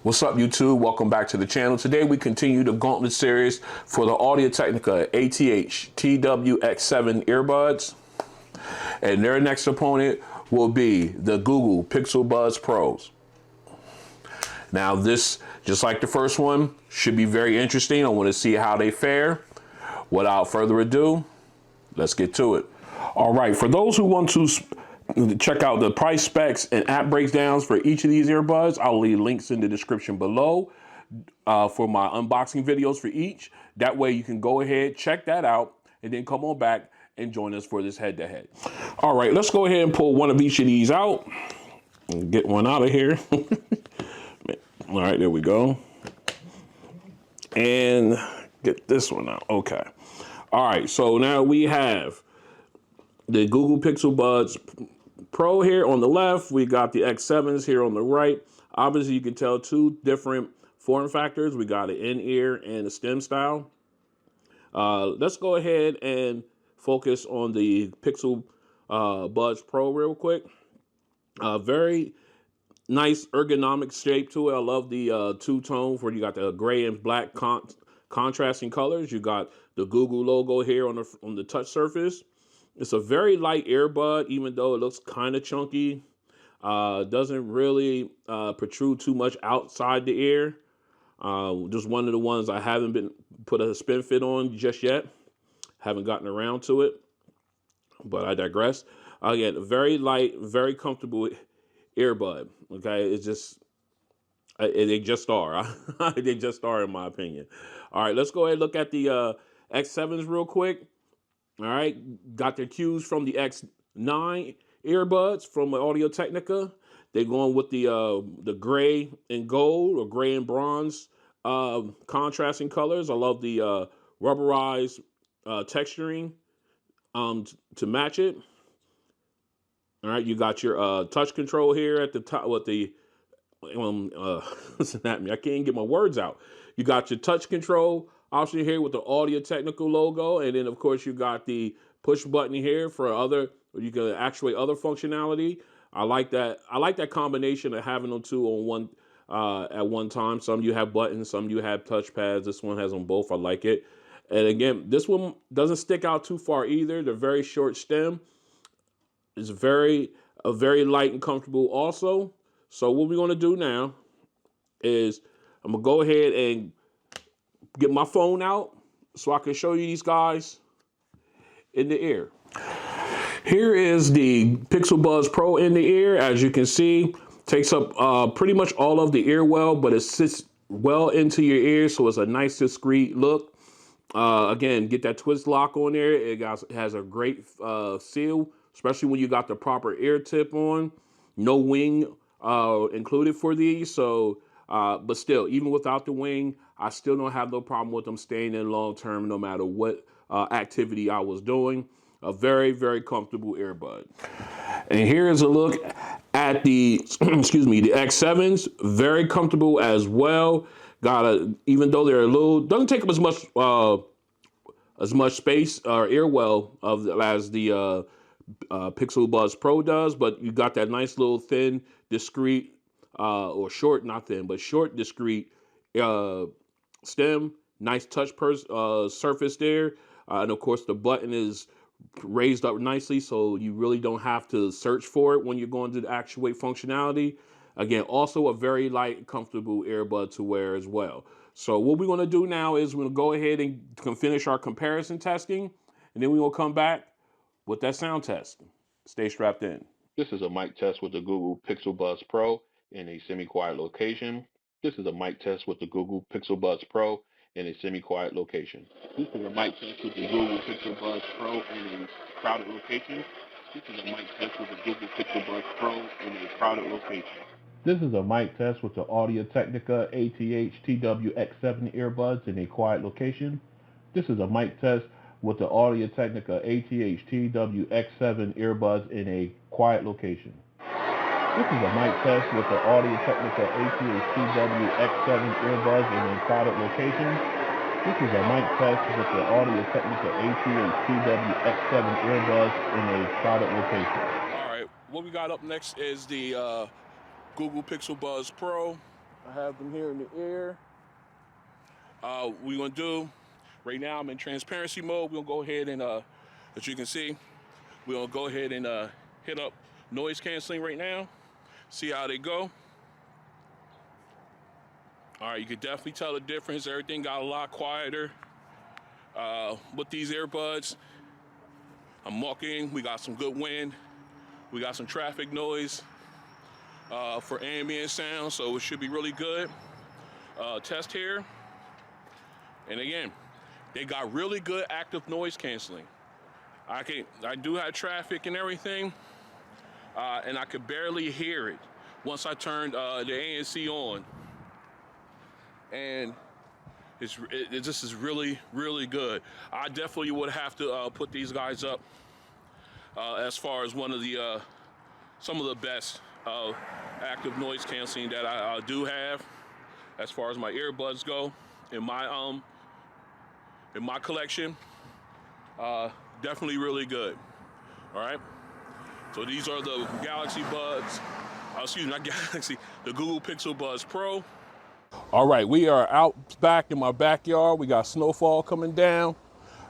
What's up, YouTube? Welcome back to the channel. Today we continue the Gauntlet Series for the Audio-Technica ATH-TWX7 earbuds. And their next opponent will be the Google Pixel Buds Pros. Now this, just like the first one, should be very interesting. I want to see how they fare. Without further ado, let's get to it. All right, for those who want to check out the price specs and app breakdowns for each of these earbuds, I'll leave links in the description below for my unboxing videos for each. That way you can go ahead, check that out, and then come on back and join us for this head-to-head. All right, let's go ahead and pull one of each of these out and get one out of here. All right, there we go. And get this one out. Okay. All right, so now we have the Google Pixel Buds Pro here on the left. We got the X7s here on the right. Obviously, you can tell two different form factors. We got an in-ear and a stem style. Let's go ahead and focus on the Pixel Buds Pro real quick. Very nice ergonomic shape to it. I love the two-tone where you got the gray and black contrasting colors. You got the Google logo here on the touch surface. It's a very light earbud, even though it looks kind of chunky. Doesn't really protrude too much outside the ear. Just one of the ones I haven't been put a spin fit on just yet. Haven't gotten around to it, but I digress. Again, very light, very comfortable earbud. Okay, it's just they just are. They just are, in my opinion. All right, let's go ahead and look at the X7s real quick. All right, got their cues from the X9 earbuds from Audio-Technica. They're going with the gray and gold or gray and bronze contrasting colors. I love the rubberized texturing to match it. All right, you got your touch control here at the top with the listen at me, I can't get my words out. You got your touch control option here with the Audio-Technica logo, and then of course you got the push button here for you can actuate other functionality. I like that combination of having them two on one at one time. Some you have buttons, some you have touch pads. This one has them both. I like it. And again, this one doesn't stick out too far either. They're very short stem. It's very light and comfortable also. So what we're going to do now is I'm going to go ahead and get my phone out so I can show you these guys in the ear. Here is the Pixel Buds Pro in the ear. As you can see, takes up pretty much all of the ear well, but it sits well into your ear, so it's a nice discreet look. Again, get that twist lock on there. It has a great seal, especially when you got the proper ear tip on. No wing included for these, so but still, even without the wing, I still don't have no problem with them staying in long term, no matter what activity I was doing. A very, very comfortable earbud. And here is a look at the excuse me, the X7s. Very comfortable as well. Even though they're a little, doesn't take up as much space or ear well as the Pixel Buds Pro does, but you got that nice little thin, discreet, or short, not thin, but short, discreet stem. Nice touch surface there. And of course, the button is raised up nicely, so you really don't have to search for it when you're going to actuate functionality. Again, also a very light, comfortable earbud to wear as well. So what we're going to do now is we're going to go ahead and finish our comparison testing, and then we will come back with that sound test. Stay strapped in. This is a mic test with the Google Pixel Buds Pro in a semi-quiet location. This is a mic test with the Google Pixel Buds Pro in a semi-quiet location. This is a mic test with the Google Pixel Buds Pro in a crowded location. This is a mic test with the Google Pixel Buds Pro in a crowded location. This is a mic test with the Audio-Technica ATH-TWX7 earbuds in a quiet location. This is a mic test with the Audio-Technica ATH-TWX7 earbuds in a quiet location. This is a mic test with the Audio-Technica ATH-TWX7 earbuds in a crowded location. This is a mic test with the Audio-Technica ATH-TWX7 earbuds in a crowded location. All right, what we got up next is the Google Pixel Buds Pro. I have them here in the ear. We're gonna do, right now I'm in transparency mode. We're gonna go ahead and, as you can see, we're gonna go ahead and hit up noise canceling right now. See how they go. All right, you can definitely tell the difference. Everything got a lot quieter with these earbuds. I'm walking, we got some good wind. We got some traffic noise for ambient sound, so it should be really good. Test here. And again, they got really good active noise canceling. I do have traffic and everything, and I could barely hear it once I turned the ANC on. And this is really, really good. I definitely would have to put these guys up as far as one of the some of the best active noise canceling that I do have, as far as my earbuds go in my collection. Definitely really good. All right. So these are the Galaxy Buds. Excuse me, not Galaxy. The Google Pixel Buds Pro. All right, we are out back in my backyard. We got snowfall coming down.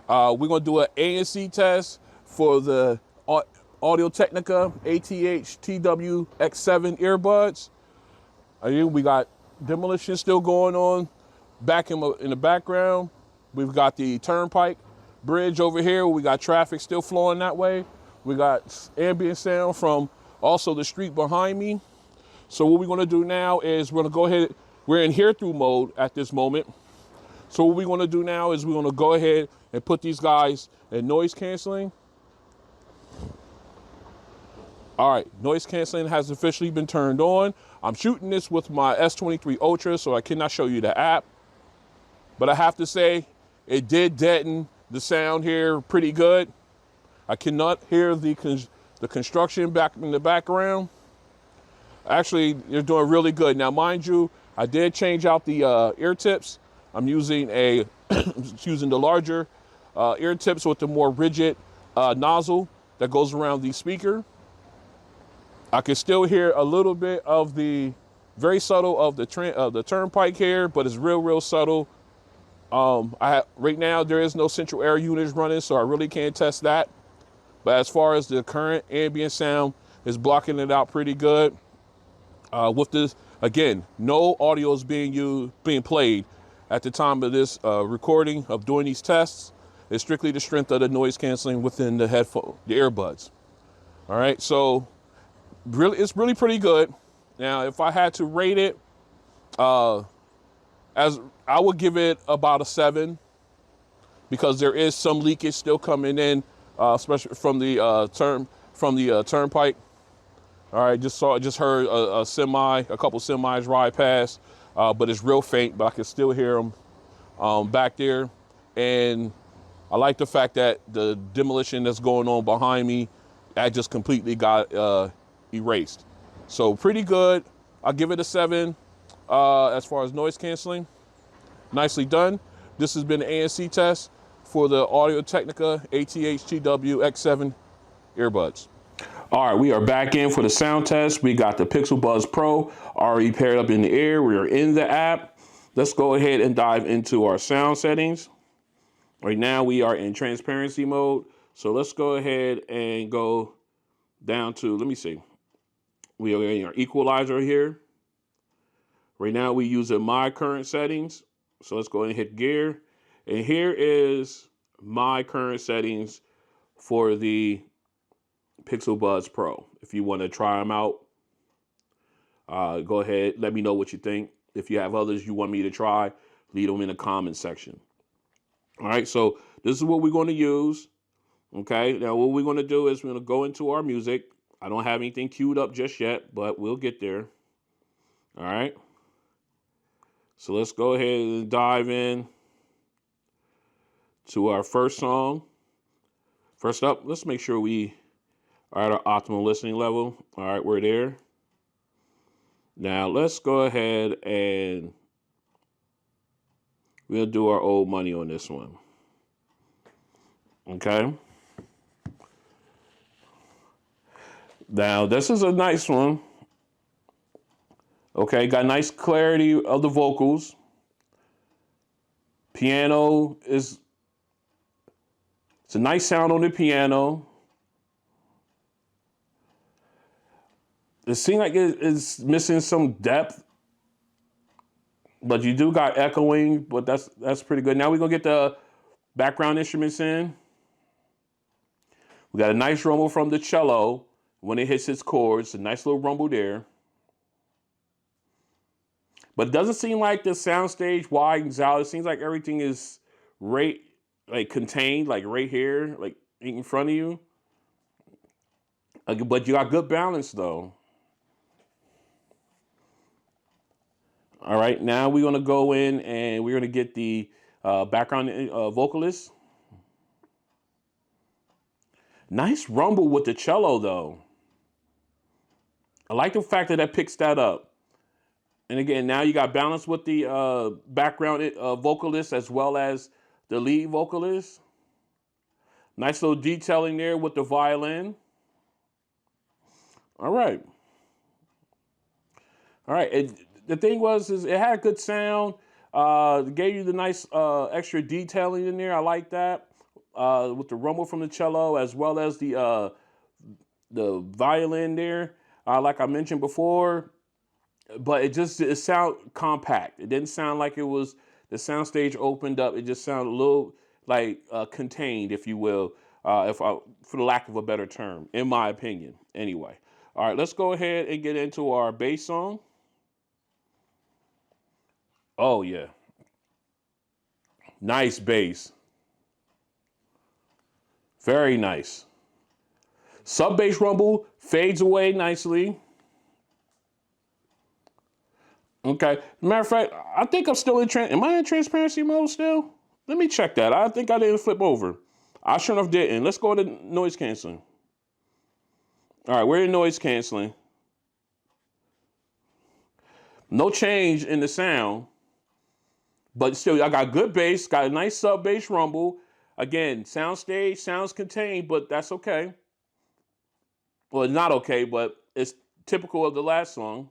We're gonna do an ANC test for the Audio-Technica ATH-TWX7 earbuds. We got demolition still going on back in the background. We've got the turnpike bridge over here. We got traffic still flowing that way. We got ambient sound from also the street behind me. So what we're gonna do now is we're gonna go ahead. We're in hear-through mode at this moment. So what we're gonna do now is we're gonna go ahead and put these guys in noise canceling. All right, noise canceling has officially been turned on. I'm shooting this with my S23 Ultra, so I cannot show you the app. But I have to say, it did deaden the sound here pretty good. I cannot hear the construction back in the background. Actually, you're doing really good. Now, mind you, I did change out the ear tips. I'm using using the larger ear tips with the more rigid nozzle that goes around the speaker. I can still hear a little bit of the very subtle of the turnpike here, but it's real subtle. Right now there is no central air units running, so I really can't test that. But as far as the current ambient sound, is blocking it out pretty good. With this, again, no audio is being played at the time of this recording of doing these tests. It's strictly the strength of the noise canceling within the earbuds. All right, so really, it's really pretty good. Now, if I had to rate it, as I would give it about a 7, because there is some leakage still coming in, especially from the turnpike. All right, just heard a couple semis ride past, but it's real faint, but I can still hear them back there. And I like the fact that the demolition that's going on behind me, that just completely got erased. So pretty good. I'll give it a 7 as far as noise canceling. Nicely done. This has been the ANC test for the Audio-Technica ATH-TWX7 earbuds. All right, we are back in for the sound test. We got the Pixel Buds Pro already paired up in the ear. We are in the app. Let's go ahead and dive into our sound settings. Right now we are in transparency mode. So let's go ahead and go down to, let me see. We are in our equalizer here. Right now we use my current settings. So let's go ahead and hit gear. And here is my current settings for the Pixel Buds Pro. If you want to try them out, go ahead. Let me know what you think. If you have others you want me to try, leave them in the comments section. All right, so this is what we're going to use. Okay, now what we're going to do is we're going to go into our music. I don't have anything queued up just yet, but we'll get there. All right. So let's go ahead and dive in to our first song. First up, let's make sure we are at our optimal listening level. All right, we're there. Now let's go ahead and we'll do our old money on this one. Okay. Now this is a nice one. Okay, got nice clarity of the vocals. Piano is, it's a nice sound on the piano. It seems like it is missing some depth, but you do got echoing, but that's pretty good. Now we're gonna get the background instruments in. We got a nice rumble from the cello when it hits its chords, a nice little rumble there. But it doesn't seem like the soundstage widens out. It seems like everything is right, like contained, like right here, like in front of you. But you got good balance though. All right, now we're gonna go in and we're gonna get the background vocalist. Nice rumble with the cello though. I like the fact that that picks that up. And again, now you got balance with the background vocalist as well as the lead vocalist. Nice little detailing there with the violin. All right. All right. The thing is it had good sound. It gave you the nice extra detailing in there. I like that. With the rumble from the cello as well as the violin there. Like I mentioned before, but it sounded compact. It didn't sound like it was the soundstage opened up. It just sounded a little like contained, if you will, for the lack of a better term, in my opinion. Anyway, all right, let's go ahead and get into our bass song. Oh yeah, nice bass, very nice. Sub bass rumble fades away nicely. Okay. Matter of fact, I think I'm still in am I in transparency mode still? Let me check that. I think I didn't flip over. I sure enough didn't. Let's go to noise canceling. All right, we're in noise canceling. No change in the sound, but still, I got good bass, got a nice sub bass rumble. Again, soundstage, sounds contained, but that's okay. Well, it's not okay, but it's typical of the last song.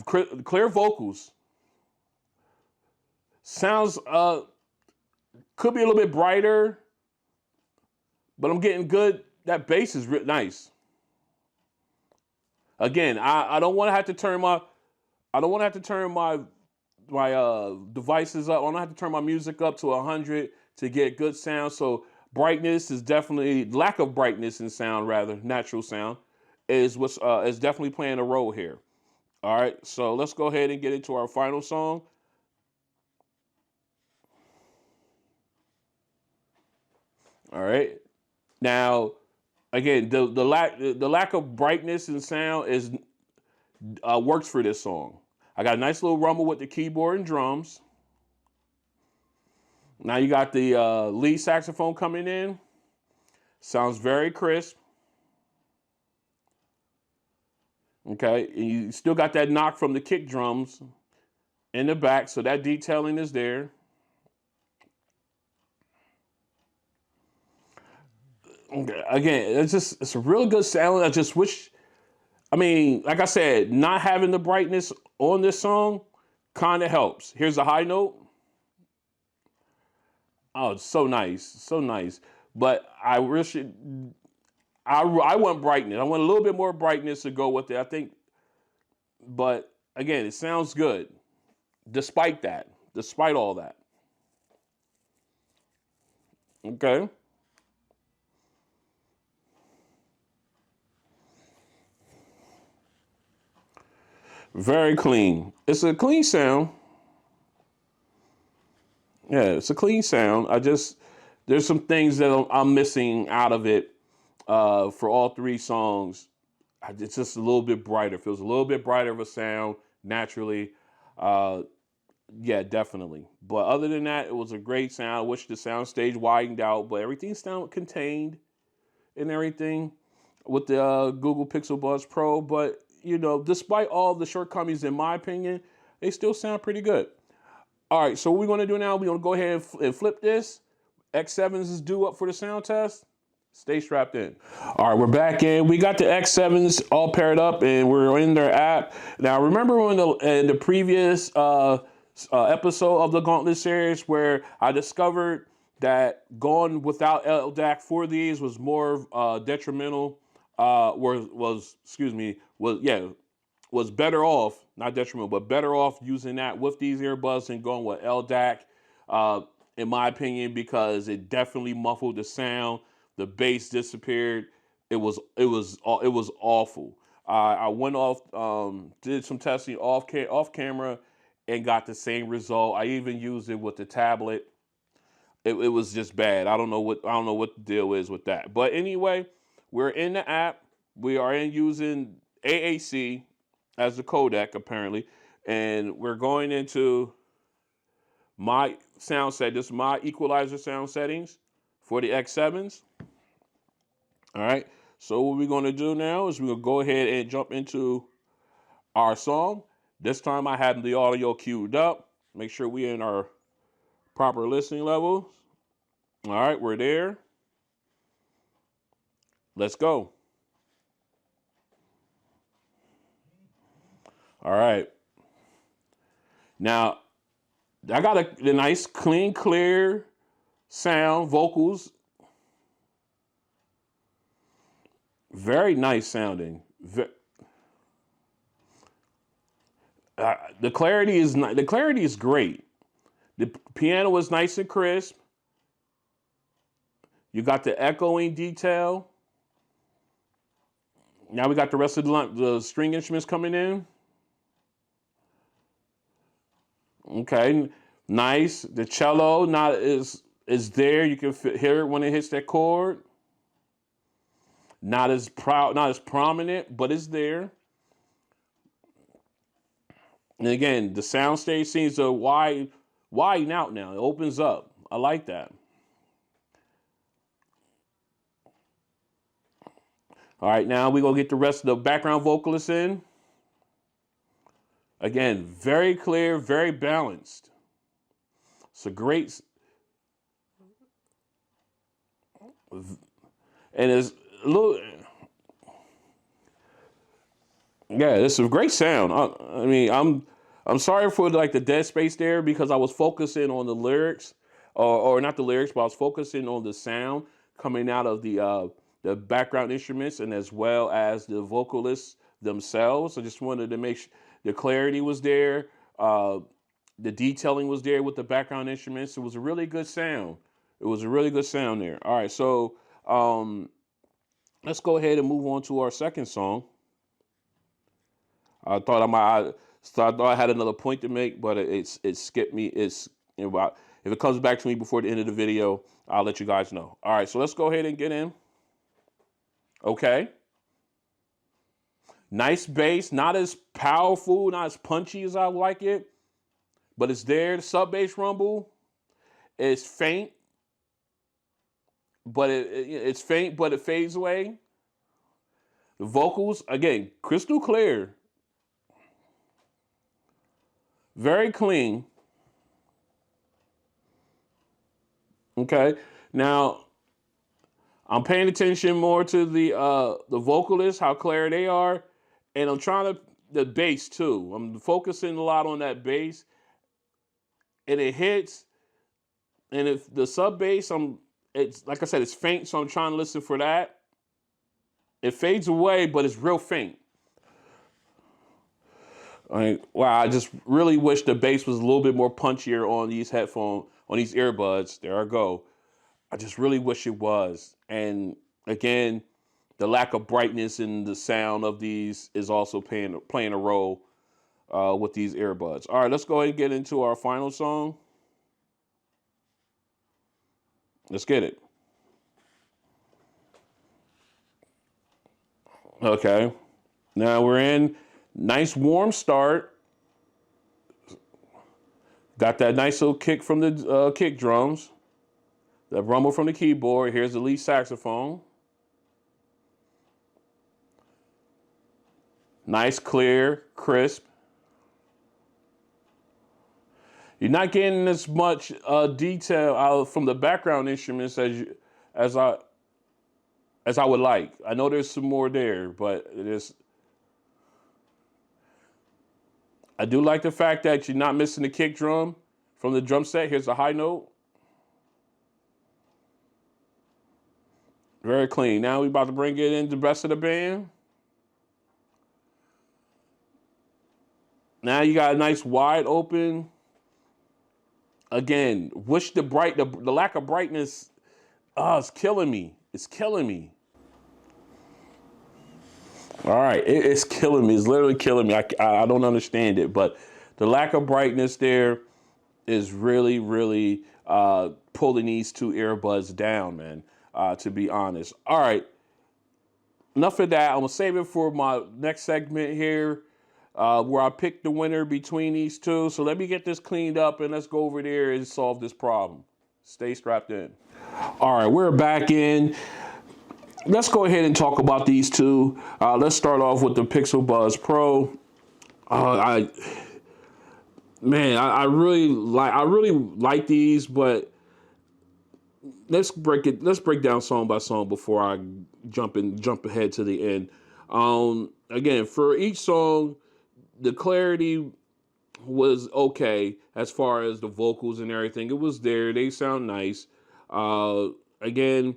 Clear vocals. Sounds could be a little bit brighter, but I'm getting good. That bass is nice. Again, I don't want to have to turn my devices up. I don't have to turn my music up to 100 to get good sound. So brightness is definitely lack of brightness in sound, rather natural sound, is what's is definitely playing a role here. All right, so let's go ahead and get into our final song. All right, now again, the lack of brightness in sound is works for this song. I got a nice little rumble with the keyboard and drums. Now you got the lead saxophone coming in. Sounds very crisp. Okay, and you still got that knock from the kick drums in the back, so that detailing is there. Okay. Again, it's a really good sound. I just wish, I mean, like I said, not having the brightness on this song kind of helps. Here's the high note. Oh, it's so nice, so nice. But I wish I want brightness. I want a little bit more brightness to go with it. I think, but again, it sounds good, despite all that. Okay. Very clean. It's a clean sound. Yeah, it's a clean sound. There's some things that I'm missing out of it for all three songs. It's just a little bit brighter. Feels a little bit brighter of a sound naturally. Uh, yeah, definitely. But other than that, it was a great sound. I wish the sound stage widened out, but everything sounded contained and everything with the Google Pixel Buds Pro. But despite all the shortcomings, in my opinion, they still sound pretty good. All right, so what we're going to do now, we're going to go ahead and flip this. X7s is due up for the sound test. Stay strapped in. All right, we're back in. We got the X7s all paired up, and we're in their app. Now, remember when in the previous episode of the Gauntlet Series where I discovered that going without LDAC for these was more detrimental, was better off, not detrimental, but better off using that with these earbuds than going with LDAC, in my opinion, because it definitely muffled the sound. The bass disappeared. It was awful. I went off, did some testing off camera, and got the same result. I even used it with the tablet. It was just bad. I don't know what the deal is with that. But anyway, we're in the app. We are using AAC as the codec apparently, and we're going into my sound set. This is my equalizer sound settings for the X7s. All right. So what we're going to do now is we're going to go ahead and jump into our song. This time I have the audio queued up. Make sure we're in our proper listening levels. All right, we're there. Let's go. All right. Now, I got the nice, clean, clear sound, vocals. Very nice sounding. The clarity is great. The piano is nice and crisp. You got the echoing detail. Now we got the rest of the string instruments coming in. Okay, nice. The cello is there. You can hear it when it hits that chord. Not as prominent, but it's there. And again, the soundstage seems to widen out now. It opens up. I like that. All right, now we're going to get the rest of the background vocalists in. Again, very clear, very balanced. It's a great... And it's a little... Yeah, it's a great sound. I mean, I'm sorry for like the dead space there because I was focusing on the lyrics, or not the lyrics, but I was focusing on the sound coming out of the background instruments and as well as the vocalists themselves. I just wanted to make sure the clarity was there, the detailing was there with the background instruments. It was a really good sound. It was a really good sound there. All right, so let's go ahead and move on to our second song. I thought I had another point to make, but it skipped me. If it comes back to me before the end of the video, I'll let you guys know. All right, so let's go ahead and get in. Okay. Nice bass, not as powerful, not as punchy as I like it, but it's there. The sub bass rumble is faint, but it's faint, but it fades away. The vocals, again, crystal clear. Very clean. Okay. Now, I'm paying attention more to the vocalists, how clear they are, and I'm trying the bass too. I'm focusing a lot on that bass, and it hits. And if the sub bass, it's like I said, it's faint, so I'm trying to listen for that. It fades away, but it's real faint. Wow, I just really wish the bass was a little bit more punchier on these headphones, on these earbuds. There I go. I just really wish it was. And again, the lack of brightness in the sound of these is also playing a role with these earbuds. All right, let's go ahead and get into our final song. Let's get it. Okay. Now we're in. Nice warm start. Got that nice little kick from the kick drums. That rumble from the keyboard. Here's the lead saxophone. Nice, clear, crisp. You're not getting as much detail out from the background instruments as I as I would like. I know there's some more there, but I do like the fact that you're not missing the kick drum from the drum set. Here's the high note. Very clean. Now we about to bring it in the rest of the band. Now you got a nice wide open. Again, wish the lack of brightness. Oh, it's killing me. It's killing me. All right, it's killing me. It's literally killing me. I don't understand it, but the lack of brightness there is really, really pulling these two earbuds down, man, to be honest. All right, enough of that. I'm going to save it for my next segment here where I pick the winner between these two. So let me get this cleaned up and let's go over there and solve this problem. Stay strapped in. All right, we're back in. Let's go ahead and talk about these two. Let's start off with the Pixel Buds Pro. I really like these, but let's break down song by song before I jump ahead to the end. Again, for each song, the clarity was okay as far as the vocals and everything. It was there. They sound nice. Again,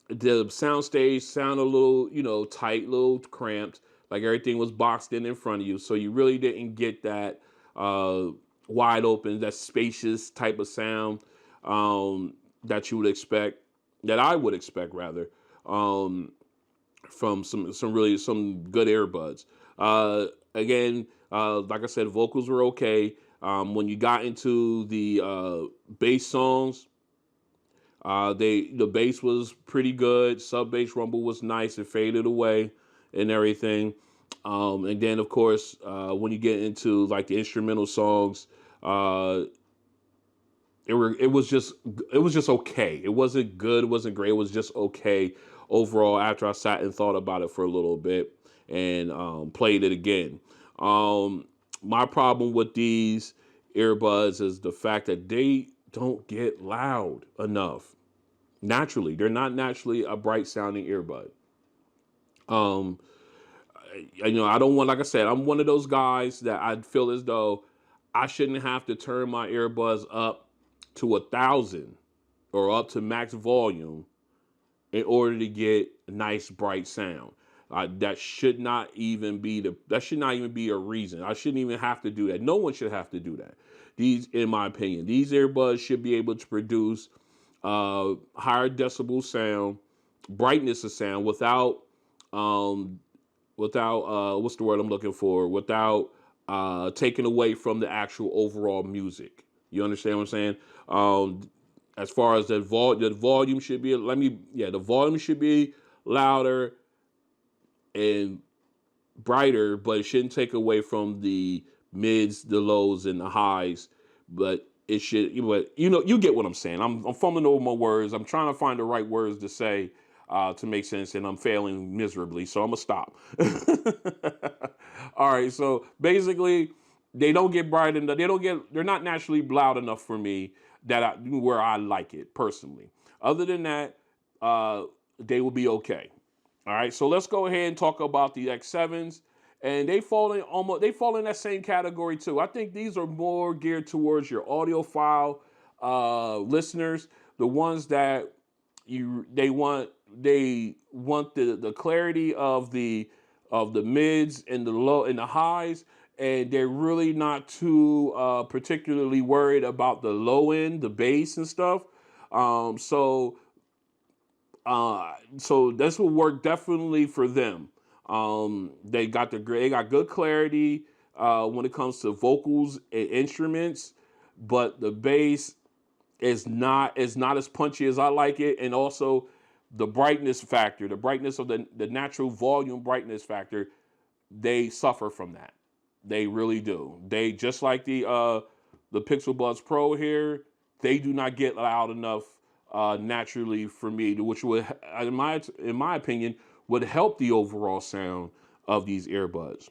the soundstage sound a little, tight, a little cramped, like everything was boxed in front of you. So you really didn't get that wide open, that spacious type of sound that you would expect, that I would expect rather, from some good earbuds. Again, like I said, vocals were okay. When you got into the bass songs, the bass was pretty good. Sub bass rumble was nice. It faded away and everything. And then of course, when you get into like the instrumental songs, it was just okay. It wasn't good. It wasn't great. It was just okay overall. After I sat and thought about it for a little bit and played it again. My problem with these earbuds is the fact that they don't get loud enough. Naturally, they're not naturally a bright sounding earbud. Um, I don't want, like I said, I'm one of those guys that I feel as though I shouldn't have to turn my earbuds up to 1,000 or up to max volume in order to get a nice bright sound. That should not even be a reason. I shouldn't even have to do that. No one should have to do that. In my opinion, these earbuds should be able to produce higher decibel sound, brightness of sound without what's the word I'm looking for? Without taking away from the actual overall music. You understand what I'm saying? As far as the volume should be, the volume should be louder and brighter, but it shouldn't take away from the mids, the lows, and the highs. But it should, you get what I'm saying. I'm fumbling over my words. I'm trying to find the right words to say to make sense, and I'm failing miserably. So I'm gonna stop. All right. So basically, they don't get bright enough. They're not naturally loud enough for me where I like it personally. Other than that, they will be okay. All right, so let's go ahead and talk about the X7s, and they fall in that same category too. I think these are more geared towards your audiophile listeners, the ones that they want the clarity of the mids and the low and the highs, and they're really not too particularly worried about the low end, the bass and stuff. So this will work definitely for them. They got good clarity when it comes to vocals and instruments, but the bass is not as punchy as I like it, and also the brightness factor, the brightness of the natural volume brightness factor, they suffer from that. They really do. They just like the Pixel Buds Pro here. They do not get loud enough naturally for me, which would, in my opinion, would help the overall sound of these earbuds.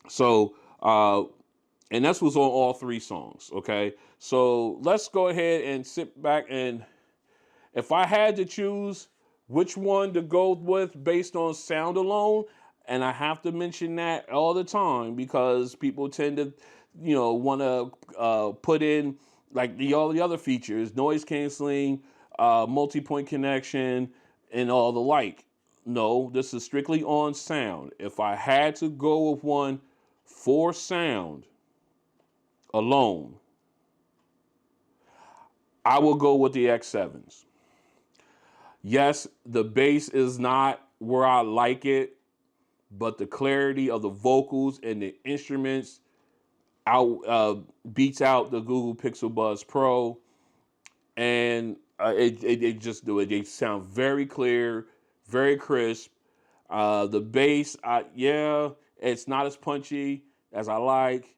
So, and this was on all three songs. Okay, so let's go ahead and sit back, and if I had to choose which one to go with based on sound alone. And I have to mention that all the time because people tend to, want to put in like all the other features, noise canceling, multi-point connection, and all the like. No, this is strictly on sound. If I had to go with one for sound alone, I will go with the X7s. Yes, the bass is not where I like it, but the clarity of the vocals and the instruments beats out the Google Pixel Buds Pro, and it just do it. They sound very clear, very crisp. The bass, yeah, it's not as punchy as I like.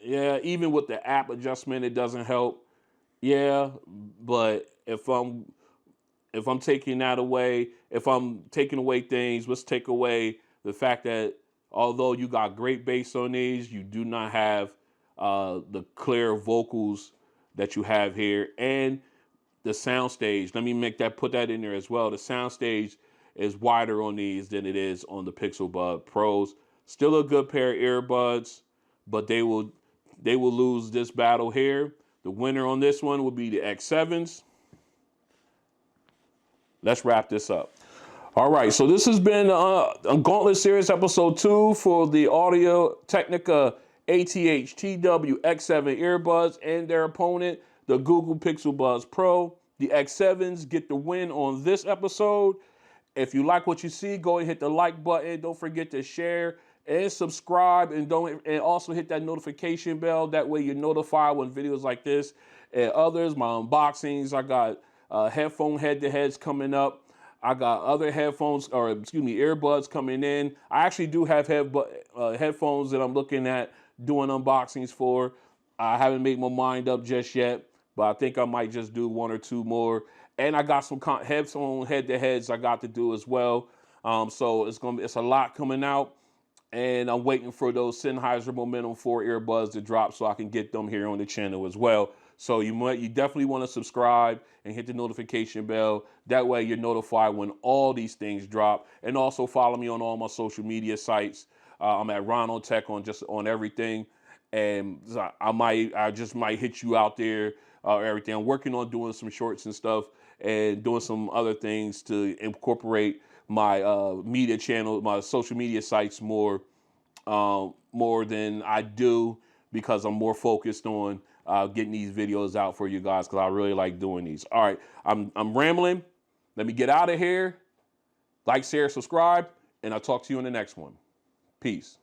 Yeah, even with the app adjustment, it doesn't help. Yeah, but if I'm taking that away, if I'm taking away things, let's take away the fact that although you got great bass on these, you do not have the clear vocals that you have here, and the sound stage. Let me put that in there as well. The sound stage is wider on these than it is on the Pixel Bud Pros. Still a good pair of earbuds, but they will lose this battle here. The winner on this one will be the X7s. Let's wrap this up. All right, so this has been a Gauntlet Series episode 2 for the Audio-Technica ATH-TWX7 earbuds and their opponent, the Google Pixel Buds Pro. The X7s get the win on this episode. If you like what you see, go and hit the like button. Don't forget to share and subscribe, and also hit that notification bell. That way you're notified when videos like this and others, my unboxings. I got headphone head-to-heads coming up. I got other earbuds coming in. I actually do have headphones that I'm looking at doing unboxings for. I haven't made my mind up just yet, but I think I might just do 1 or 2 more. And I got some headphone head-to-heads I got to do as well. So it's a lot coming out, and I'm waiting for those Sennheiser Momentum 4 earbuds to drop so I can get them here on the channel as well. So you definitely want to subscribe and hit the notification bell. That way you're notified when all these things drop. And also follow me on all my social media sites. I'm at Ronald Tech on everything, and I just might hit you out there. Everything. I'm working on doing some shorts and stuff, and doing some other things to incorporate my media channel, my social media sites more than I do, because I'm more focused on getting these videos out for you guys, because I really like doing these. All right, I'm rambling. Let me get out of here. Like, share, subscribe, and I'll talk to you in the next one. Peace.